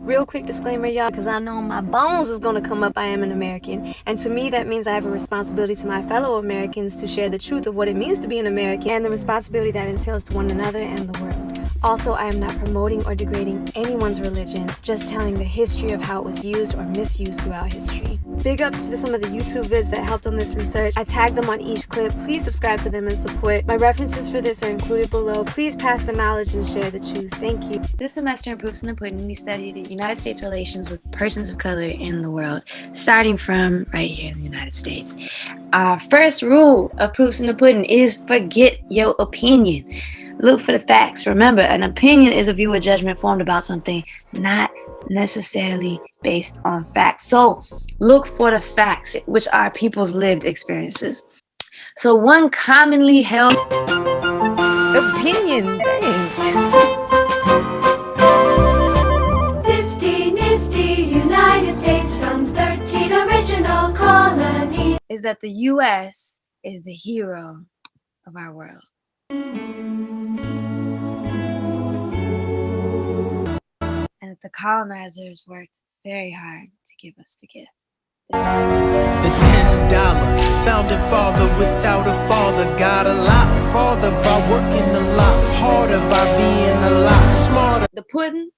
Real quick disclaimer, y'all, because I know my bones is going to come up, I am an American. And to me, that means I have a responsibility to my fellow Americans to share the truth of what it means to be an American and the responsibility that entails to one another and the world. Also, I am not promoting or degrading anyone's religion, just telling the history of how it was used or misused throughout history. Big ups to some of the YouTube vids that helped on this research. I tagged them on each clip. Please subscribe to them and support. My references for this are included below. Please pass the knowledge and share the truth. Thank you. This semester in Proofs in the Pudding, we studied the United States relations with persons of color in the world, starting from right here in the United States. Our first rule of Proofs in the Pudding is forget your opinion. Look for the facts. Remember, an opinion is a view or judgment formed about something, not necessarily based on facts. So look for the facts, which are people's lived experiences. So one commonly held opinion, dang. 50 nifty United States from 13 original colonies is that the U.S. is the hero of our world. And that the colonizers worked very hard to give us the gift. The $10 founding father without a father got a lot farther by working a lot harder, by being a lot smarter. The pudding?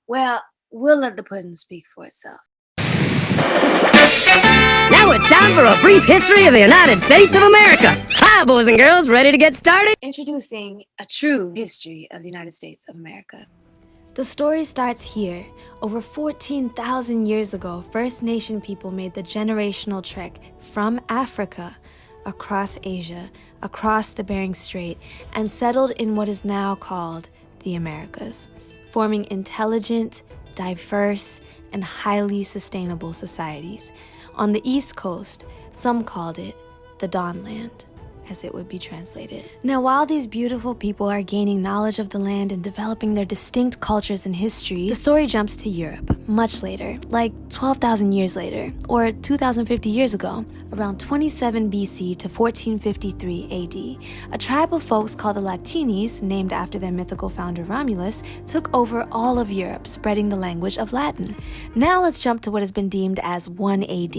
Well, we'll let the pudding speak for itself. Now it's time for a brief history of the United States of America. Hi, boys and girls, ready to get started? Introducing a true history of the United States of America. The story starts here. Over 14,000 years ago, First Nation people made the generational trek from Africa, across Asia, across the Bering Strait, and settled in what is now called the Americas, forming intelligent, diverse, and highly sustainable societies. On the East Coast, some called it the Dawnland, as it would be translated. Now, while these beautiful people are gaining knowledge of the land and developing their distinct cultures and history, the story jumps to Europe much later, like 12,000 years later, or 2,050 years ago. Around 27 BC to 1453 AD, a tribe of folks called the Latinis, named after their mythical founder Romulus, took over all of Europe, spreading the language of Latin. Now let's jump to what has been deemed as 1 AD.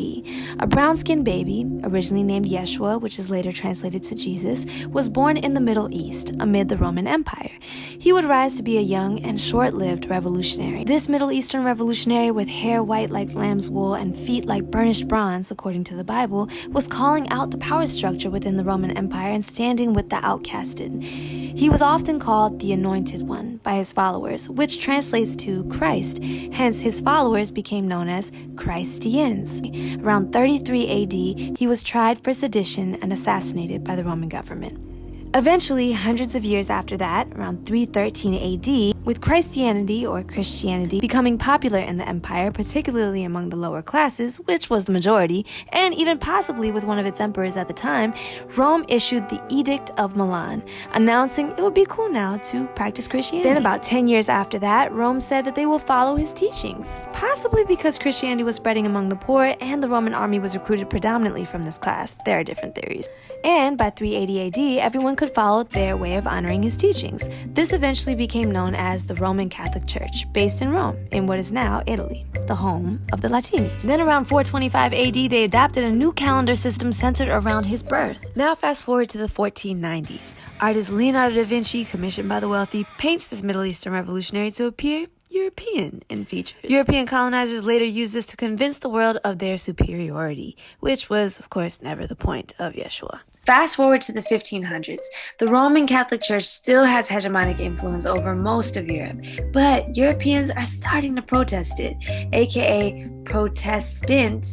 A brown-skinned baby, originally named Yeshua, which is later translated to Jesus, was born in the Middle East, amid the Roman Empire. He would rise to be a young and short-lived revolutionary. This Middle Eastern revolutionary, with hair white like lamb's wool and feet like burnished bronze, according to the Bible, was calling out the power structure within the Roman Empire and standing with the outcasted. He was often called the Anointed One by his followers, which translates to Christ. Hence, his followers became known as Christians. Around 33 AD, he was tried for sedition and assassinated by the Roman government. Eventually, hundreds of years after that, around 313 AD, with Christianity or Christianity becoming popular in the empire, particularly among the lower classes, which was the majority, and even possibly with one of its emperors at the time, Rome issued the Edict of Milan, announcing it would be cool now to practice Christianity. Then about 10 years after that, Rome said that they will follow his teachings, possibly because Christianity was spreading among the poor and the Roman army was recruited predominantly from this class. There are different theories. And by 380 AD, everyone could follow their way of honoring his teachings. This eventually became known as the Roman Catholic Church, based in Rome, in what is now Italy, the home of the Latinis. Then around 425 AD, they adopted a new calendar system centered around his birth. Now fast forward to the 1490s. Artist Leonardo da Vinci, commissioned by the wealthy, paints this Middle Eastern revolutionary to appear European in features. European colonizers later used this to convince the world of their superiority, which was, of course, never the point of Yeshua. Fast forward to the 1500s. The Roman Catholic Church still has hegemonic influence over most of Europe, but Europeans are starting to protest it, aka Protestant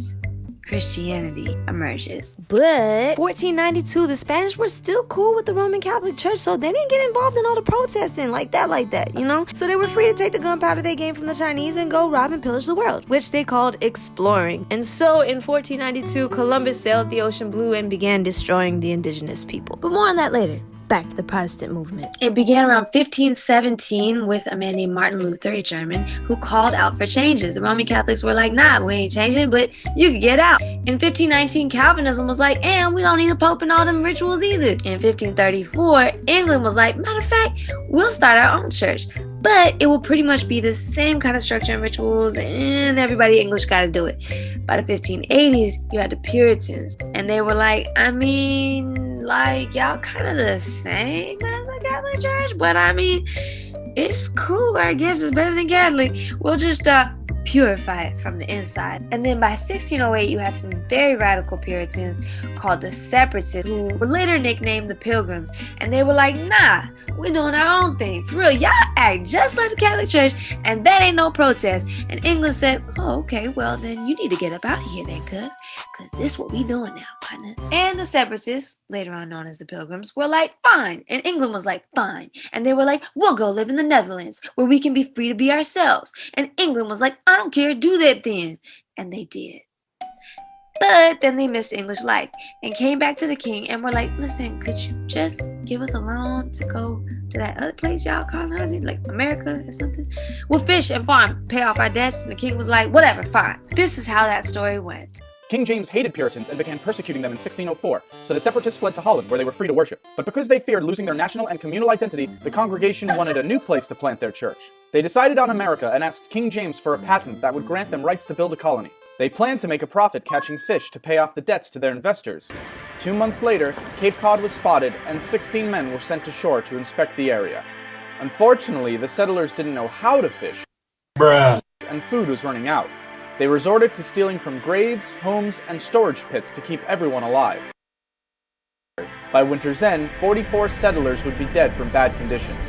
Christianity emerges. But 1492, the Spanish were still cool with the Roman Catholic Church, so they didn't get involved in all the protesting like that, you know? So they were free to take the gunpowder they gained from the Chinese and go rob and pillage the world, which they called exploring. And so in 1492, Columbus sailed the ocean blue and began destroying the indigenous people. But more on that later. Back to the Protestant movement. It began around 1517 with a man named Martin Luther, a German, who called out for changes. The Roman Catholics were like, nah, we ain't changing, but you could get out. In 1519, Calvinism was like, and we don't need a pope and all them rituals either. In 1534, England was like, matter of fact, we'll start our own church. but it will pretty much be the same kind of structure and rituals, and everybody English got to do it. By the 1580s, you had the Puritans, and they were like, I mean, like, y'all kind of the same as the Catholic Church, but I mean, it's cool, I guess. It's better than Catholic. We'll just purify it from the inside. And then by 1608, you had some very radical Puritans called the Separatists, who were later nicknamed the Pilgrims. And they were like, nah, we're doing our own thing. For real, y'all act just like the Catholic Church, and that ain't no protest. And England said, oh, okay, well, then you need to get up out of here then, cuz this is what we doing now, partner. And the Separatists, later on known as the Pilgrims, were like, fine. And England was like, fine. And they were like, we'll go live in the Netherlands, where we can be free to be ourselves. And England was like, I don't care, do that then. And they did. But then they missed English life and came back to the king and were like, listen, could you just give us a loan to go to that other place y'all colonizing, like America or something? We'll fish and farm, pay off our debts. And the king was like, whatever, fine. This is how that story went. King James hated Puritans and began persecuting them in 1604, so the Separatists fled to Holland, where they were free to worship. But because they feared losing their national and communal identity, the congregation wanted a new place to plant their church. They decided on America and asked King James for a patent that would grant them rights to build a colony. They planned to make a profit catching fish to pay off the debts to their investors. 2 months later, Cape Cod was spotted and 16 men were sent to shore to inspect the area. Unfortunately, the settlers didn't know how to fish, and food was running out. They resorted to stealing from graves, homes, and storage pits to keep everyone alive. By winter's end, 44 settlers would be dead from bad conditions.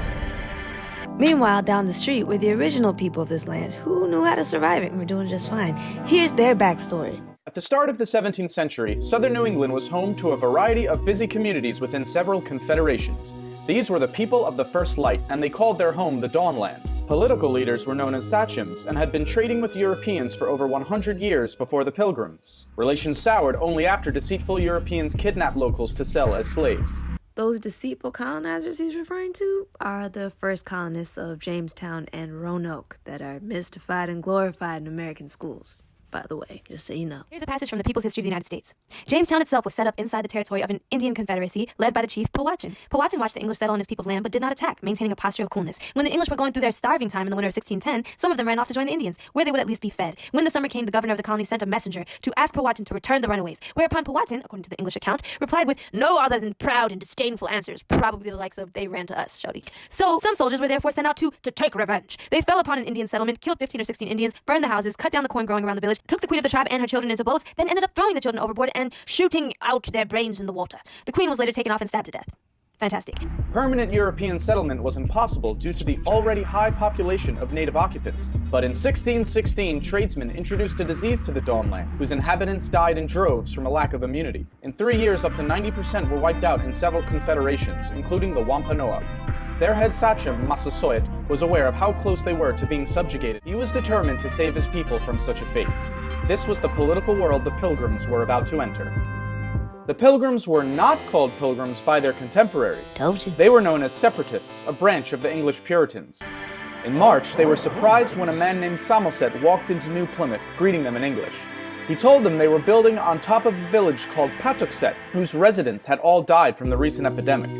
Meanwhile, down the street were the original people of this land who knew how to survive it and were doing just fine. Here's their backstory. At the start of the 17th century, southern New England was home to a variety of busy communities within several confederations. These were the people of the First Light, and they called their home the Dawnland. Political leaders were known as sachems and had been trading with Europeans for over 100 years before the Pilgrims. Relations soured only after deceitful Europeans kidnapped locals to sell as slaves. Those deceitful colonizers he's referring to are the first colonists of Jamestown and Roanoke that are mystified and glorified in American schools. By the way, just so you know. Here's a passage from the People's History of the United States. Jamestown itself was set up inside the territory of an Indian confederacy led by the chief Powhatan. Powhatan watched the English settle on his people's land but did not attack, maintaining a posture of coolness. When the English were going through their starving time in the winter of 1610, some of them ran off to join the Indians, where they would at least be fed. When the summer came, the governor of the colony sent a messenger to ask Powhatan to return the runaways, whereupon Powhatan, according to the English account, replied with no other than proud and disdainful answers, probably the likes of they ran to us, shouty. So some soldiers were therefore sent out to take revenge. They fell upon an Indian settlement, killed 15 or 16 Indians, burned the houses, cut down the corn growing around the village, took the queen of the tribe and her children into boats, then ended up throwing the children overboard and shooting out their brains in the water. The queen was later taken off and stabbed to death. Fantastic. Permanent European settlement was impossible due to the already high population of native occupants. But in 1616, tradesmen introduced a disease to the Dawnland, whose inhabitants died in droves from a lack of immunity. In 3 years, up to 90% were wiped out in several confederations, including the Wampanoag. Their head sachem, Massasoit, was aware of how close they were to being subjugated. He was determined to save his people from such a fate. This was the political world the Pilgrims were about to enter. The Pilgrims were not called Pilgrims by their contemporaries. Told you. They were known as Separatists, a branch of the English Puritans. In March, they were surprised when a man named Samoset walked into New Plymouth, greeting them in English. He told them they were building on top of a village called Patuxet, whose residents had all died from the recent epidemic.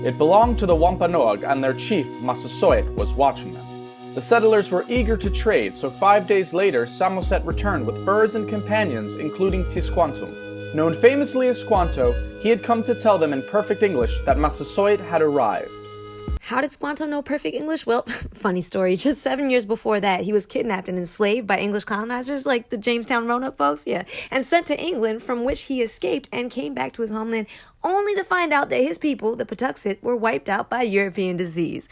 It belonged to the Wampanoag, and their chief, Massasoit, was watching them. The settlers were eager to trade, so 5 days later, Samoset returned with furs and companions, including Tisquantum. Known famously as Squanto, he had come to tell them in perfect English that Massasoit had arrived. How did Squanto know perfect English? Well, funny story. Just 7 years before that, he was kidnapped and enslaved by English colonizers like the Jamestown Roanoke folks, and sent to England, from which he escaped and came back to his homeland only to find out that his people, the Patuxet, were wiped out by European disease.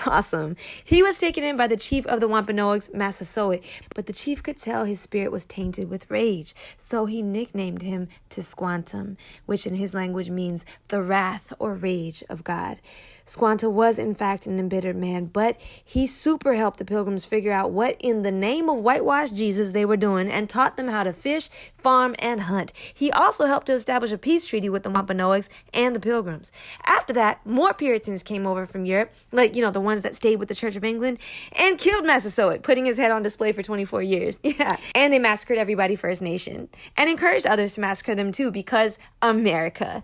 Awesome. He was taken in by the chief of the Wampanoags, Massasoit, but the chief could tell his spirit was tainted with rage, so he nicknamed him Tisquantum, which in his language means the wrath or rage of God. Squanto was, in fact, an embittered man, but he super helped the Pilgrims figure out what in the name of whitewashed Jesus they were doing and taught them how to fish, farm, and hunt. He also helped to establish a peace treaty with the Wampanoags and the Pilgrims. After that, more Puritans came over from Europe, like, the ones that stayed with the Church of England, and killed Massasoit, putting his head on display for 24 years. And they massacred everybody First Nation, and encouraged others to massacre them too, because America.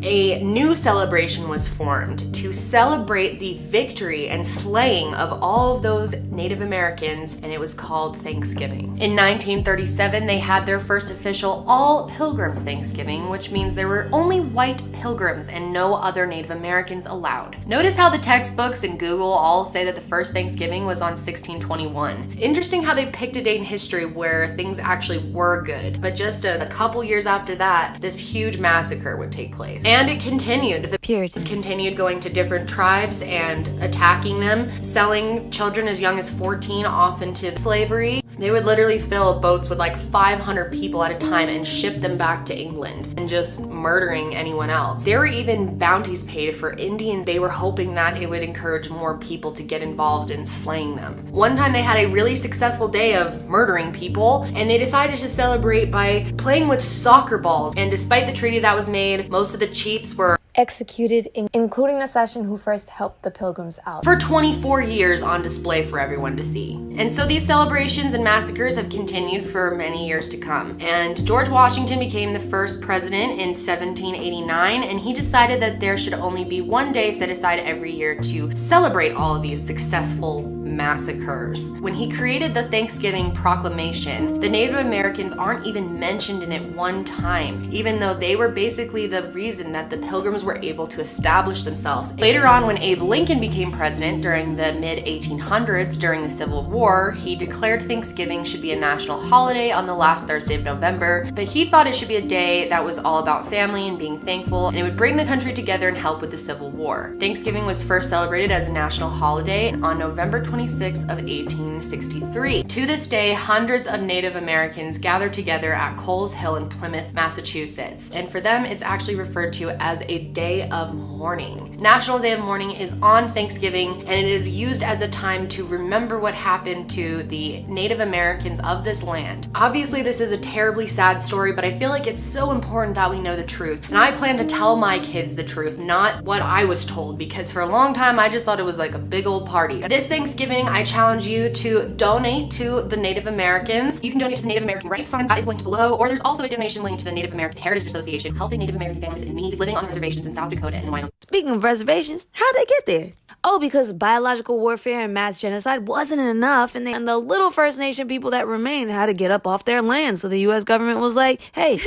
a new celebration was formed to celebrate the victory and slaying of all of those Native Americans, and it was called Thanksgiving. In 1937, they had their first official all pilgrims Thanksgiving, which means there were only white pilgrims and no other Native Americans allowed. Notice how the textbooks and Google all say that the first Thanksgiving was on 1621. Interesting how they picked a date in history where things actually were good, but just a couple years after that, this huge massacre would take place. And it continued. The Puritans continued going to different tribes and attacking them, selling children as young as 14 off into slavery. They would literally fill boats with like 500 people at a time and ship them back to England and just murdering anyone else. There were even bounties paid for Indians. They were hoping that it would encourage more people to get involved in slaying them. One time they had a really successful day of murdering people, and they decided to celebrate by playing with soccer balls. And despite the treaty that was made, most of the chiefs were executed, including the session who first helped the pilgrims out. For 24 years on display for everyone to see. And so these celebrations and massacres have continued for many years to come. And George Washington became the first president in 1789, and he decided that there should only be one day set aside every year to celebrate all of these successful massacres. When he created the Thanksgiving Proclamation, the Native Americans aren't even mentioned in it one time, even though they were basically the reason that the pilgrims were able to establish themselves. Later on, when Abe Lincoln became president during the mid-1800s during the Civil War, he declared Thanksgiving should be a national holiday on the last Thursday of November, but he thought it should be a day that was all about family and being thankful, and it would bring the country together and help with the Civil War. Thanksgiving was first celebrated as a national holiday on November 26th of 1863. To this day, hundreds of Native Americans gather together at Coles Hill in Plymouth, Massachusetts, and for them it's actually referred to as a day of mourning. National Day of Mourning is on Thanksgiving, and it is used as a time to remember what happened to the Native Americans of this land. Obviously, this is a terribly sad story, but I feel like it's so important that we know the truth, and I plan to tell my kids the truth, not what I was told, because for a long time I just thought it was like a big old party. This Thanksgiving, I challenge you to donate to the Native Americans. You can donate to the Native American Rights Fund, that is linked below, or there's also a donation link to the Native American Heritage Association, helping Native American families in need living on reservations in South Dakota and Wyoming. Speaking of reservations, how'd they get there? Oh, because biological warfare and mass genocide wasn't enough, and the little First Nation people that remained had to get up off their land, so the U.S. government was like, hey,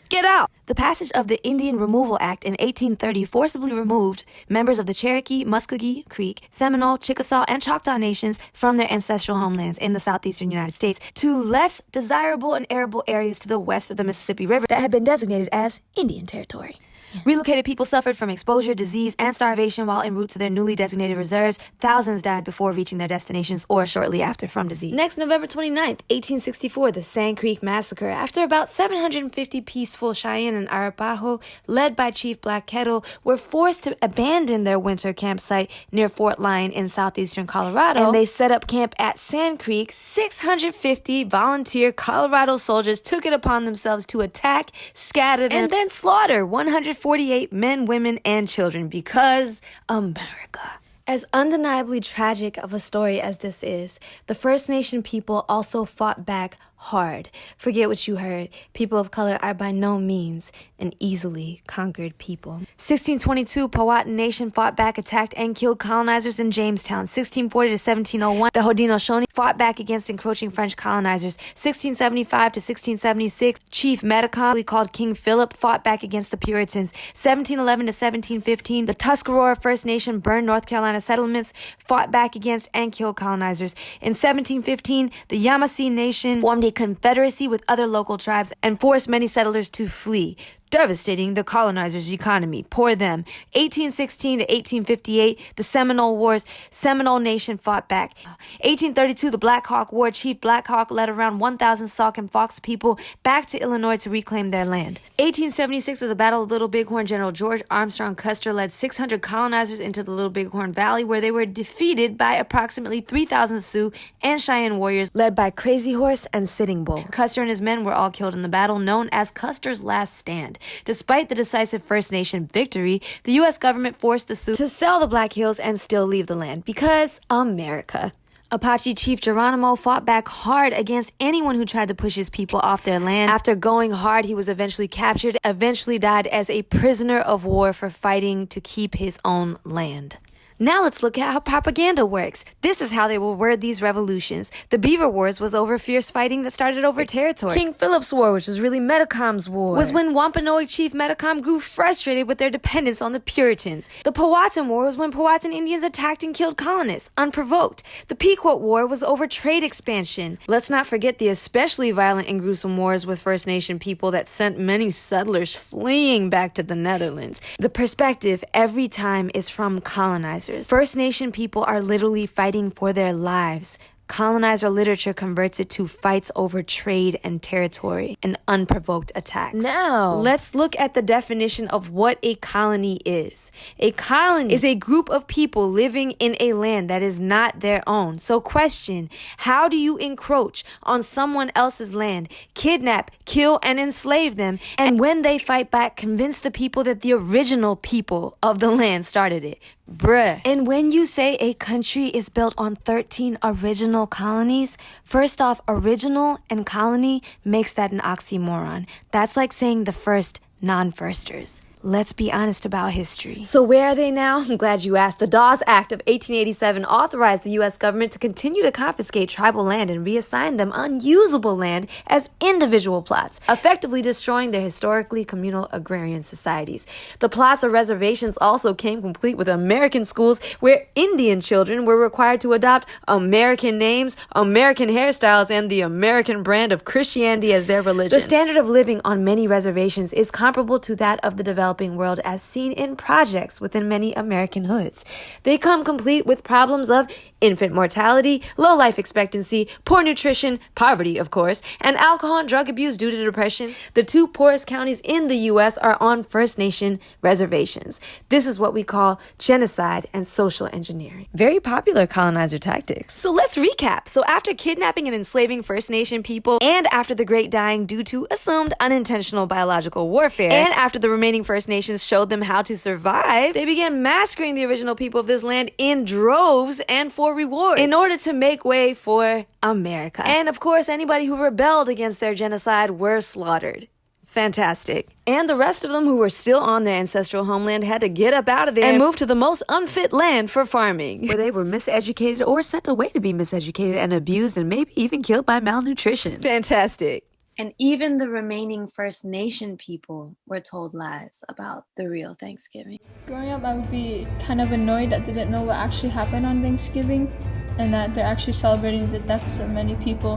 get out. The passage of the Indian Removal Act in 1830 forcibly removed members of the Cherokee, Muskogee, Creek, Seminole, Chickasaw, and Choctaw nations from their ancestral homelands in the southeastern United States to less desirable and arable areas to the west of the Mississippi River that had been designated as Indian Territory. Relocated people suffered from exposure, disease, and starvation while en route to their newly designated reserves. Thousands died before reaching their destinations or shortly after from disease. Next, November 29th, 1864, the Sand Creek Massacre. After about 750 peaceful Cheyenne and Arapaho, led by Chief Black Kettle, were forced to abandon their winter campsite near Fort Lyon in southeastern Colorado, and they set up camp at Sand Creek. 650 volunteer Colorado soldiers took it upon themselves to attack, scatter them, and then slaughter 148 men, women, and children because America. As undeniably tragic of a story as this is, the First Nation people also fought back hard. Forget what you heard. People of color are by no means an easily conquered people. 1622, Powhatan Nation fought back, attacked, and killed colonizers in Jamestown. 1640 to 1701, the Haudenosaunee fought back against encroaching French colonizers. 1675 to 1676, Chief Metacom, called King Philip, fought back against the Puritans. 1711 to 1715, the Tuscarora First Nation burned North Carolina settlements, fought back against and killed colonizers. In 1715, the Yamasee Nation formed a confederacy with other local tribes and forced many settlers to flee, devastating the colonizers' economy. Poor them. 1816 to 1858, the Seminole Wars, Seminole Nation fought back. 1832, the Black Hawk War, Chief Black Hawk led around 1,000 Sauk and Fox people back to Illinois to reclaim their land. 1876, at the Battle of Little Bighorn, General George Armstrong Custer led 600 colonizers into the Little Bighorn Valley, where they were defeated by approximately 3,000 Sioux and Cheyenne warriors led by Crazy Horse and Sitting Bull. Custer and his men were all killed in the battle known as Custer's Last Stand. Despite the decisive First Nation victory, the U.S. government forced the Sioux to sell the Black Hills and still leave the land because America. Apache Chief Geronimo fought back hard against anyone who tried to push his people off their land. After going hard, he was eventually captured, eventually died as a prisoner of war for fighting to keep his own land. Now let's look at how propaganda works. This is how they will word these revolutions. The Beaver Wars was over fierce fighting that started over territory. King Philip's War, which was really Metacom's war, was when Wampanoag Chief Metacom grew frustrated with their dependence on the Puritans. The Powhatan War was when Powhatan Indians attacked and killed colonists, unprovoked. The Pequot War was over trade expansion. Let's not forget the especially violent and gruesome wars with First Nation people that sent many settlers fleeing back to the Netherlands. The perspective every time is from colonizers. First Nation people are literally fighting for their lives. Colonizer literature converts it to fights over trade and territory and unprovoked attacks. Now, let's look at the definition of what a colony is. A colony is a group of people living in a land that is not their own. So question, how do you encroach on someone else's land, kidnap, kill, and enslave them, and when they fight back, convince the people that the original people of the land started it? Bruh. And when you say a country is built on 13 original colonies, first off, original and colony makes that an oxymoron. That's like saying the first non-firsters. Let's be honest about history. So where are they now? I'm glad you asked. The Dawes Act of 1887 authorized the U.S. government to continue to confiscate tribal land and reassign them unusable land as individual plots, effectively destroying their historically communal agrarian societies. The plots or reservations also came complete with American schools where Indian children were required to adopt American names, American hairstyles, and the American brand of Christianity as their religion. The standard of living on many reservations is comparable to that of the developing world as seen in projects within many American hoods. They come complete with problems of infant mortality, low life expectancy, poor nutrition, poverty, of course, and alcohol and drug abuse due to depression. The two poorest counties in the U.S. are on First Nation reservations. This is what we call genocide and social engineering. Very popular colonizer tactics. So let's recap. So after kidnapping and enslaving First Nation people, and after the Great Dying due to assumed unintentional biological warfare, and after the remaining First Nations showed them how to survive, they began massacring the original people of this land in droves and for rewards in order to make way for America. And of course, anybody who rebelled against their genocide were slaughtered. Fantastic. And the rest of them who were still on their ancestral homeland had to get up out of there and move to the most unfit land for farming, where they were miseducated or sent away to be miseducated and abused and maybe even killed by malnutrition. Fantastic. And even the remaining First Nation people were told lies about the real Thanksgiving. Growing up, I would be kind of annoyed that they didn't know what actually happened on Thanksgiving and that they're actually celebrating the deaths of many people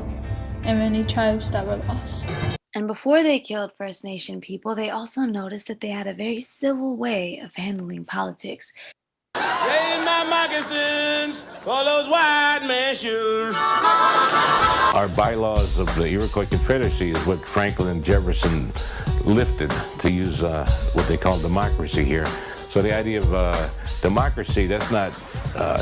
and many tribes that were lost. And before they killed First Nation people, they also noticed that they had a very civil way of handling politics. Raise my moccasins for those white man shoes. Our bylaws of the Iroquois Confederacy is what Franklin and Jefferson lifted to use what they call democracy here. So the idea of democracy, that's not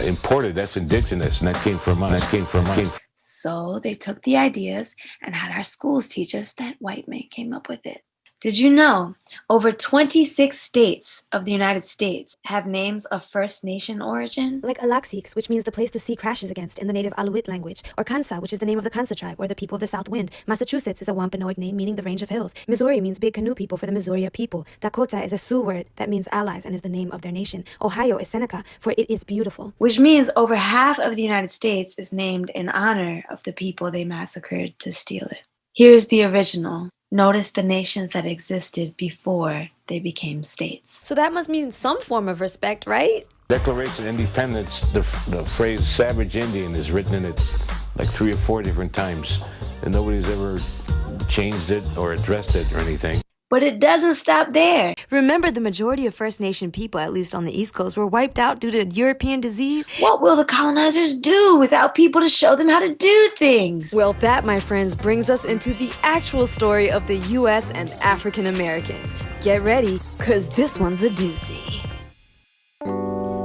imported, that's indigenous, and that came from us. So they took the ideas and had our schools teach us that white men came up with it. Did you know over 26 states of the United States have names of First Nation origin? Like Alaxiques, which means the place the sea crashes against in the native Aleut language, or Kansa, which is the name of the Kansa tribe, or the people of the South Wind. Massachusetts is a Wampanoag name meaning the range of hills. Missouri means big canoe people for the Missouri people. Dakota is a Sioux word that means allies and is the name of their nation. Ohio is Seneca, for it is beautiful. Which means over half of the United States is named in honor of the people they massacred to steal it. Here's the original. Notice the nations that existed before they became states. So that must mean some form of respect, right? Declaration of Independence, the phrase savage Indian is written in it like 3 or 4 different times, and nobody's ever changed it or addressed it or anything. But it doesn't stop there. Remember, the majority of First Nation people, at least on the East Coast, were wiped out due to European disease. What will the colonizers do without people to show them how to do things? Well, that, my friends, brings us into the actual story of the U.S. and African Americans. Get ready, because this one's a doozy.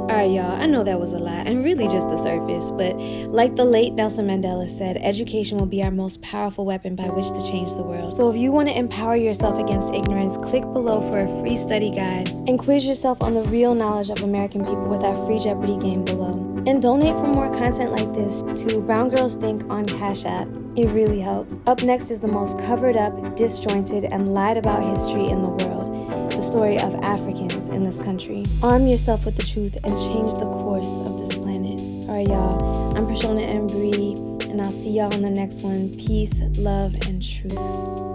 Alright, y'all, I know that was a lot and really just the surface, but like the late Nelson Mandela said, education will be our most powerful weapon by which to change the world. So if you want to empower yourself against ignorance, click below for a free study guide and quiz yourself on the real knowledge of American people with our free Jeopardy game below. And donate for more content like this to Brown Girls Think on Cash App. It really helps. Up next is the most covered up, disjointed, and lied about history in the world. The story of Africans in this country. Arm yourself with the truth and change the course of this planet. Alright, y'all. I'm Prashona and Bree, and I'll see y'all on the next one. Peace, love, and truth.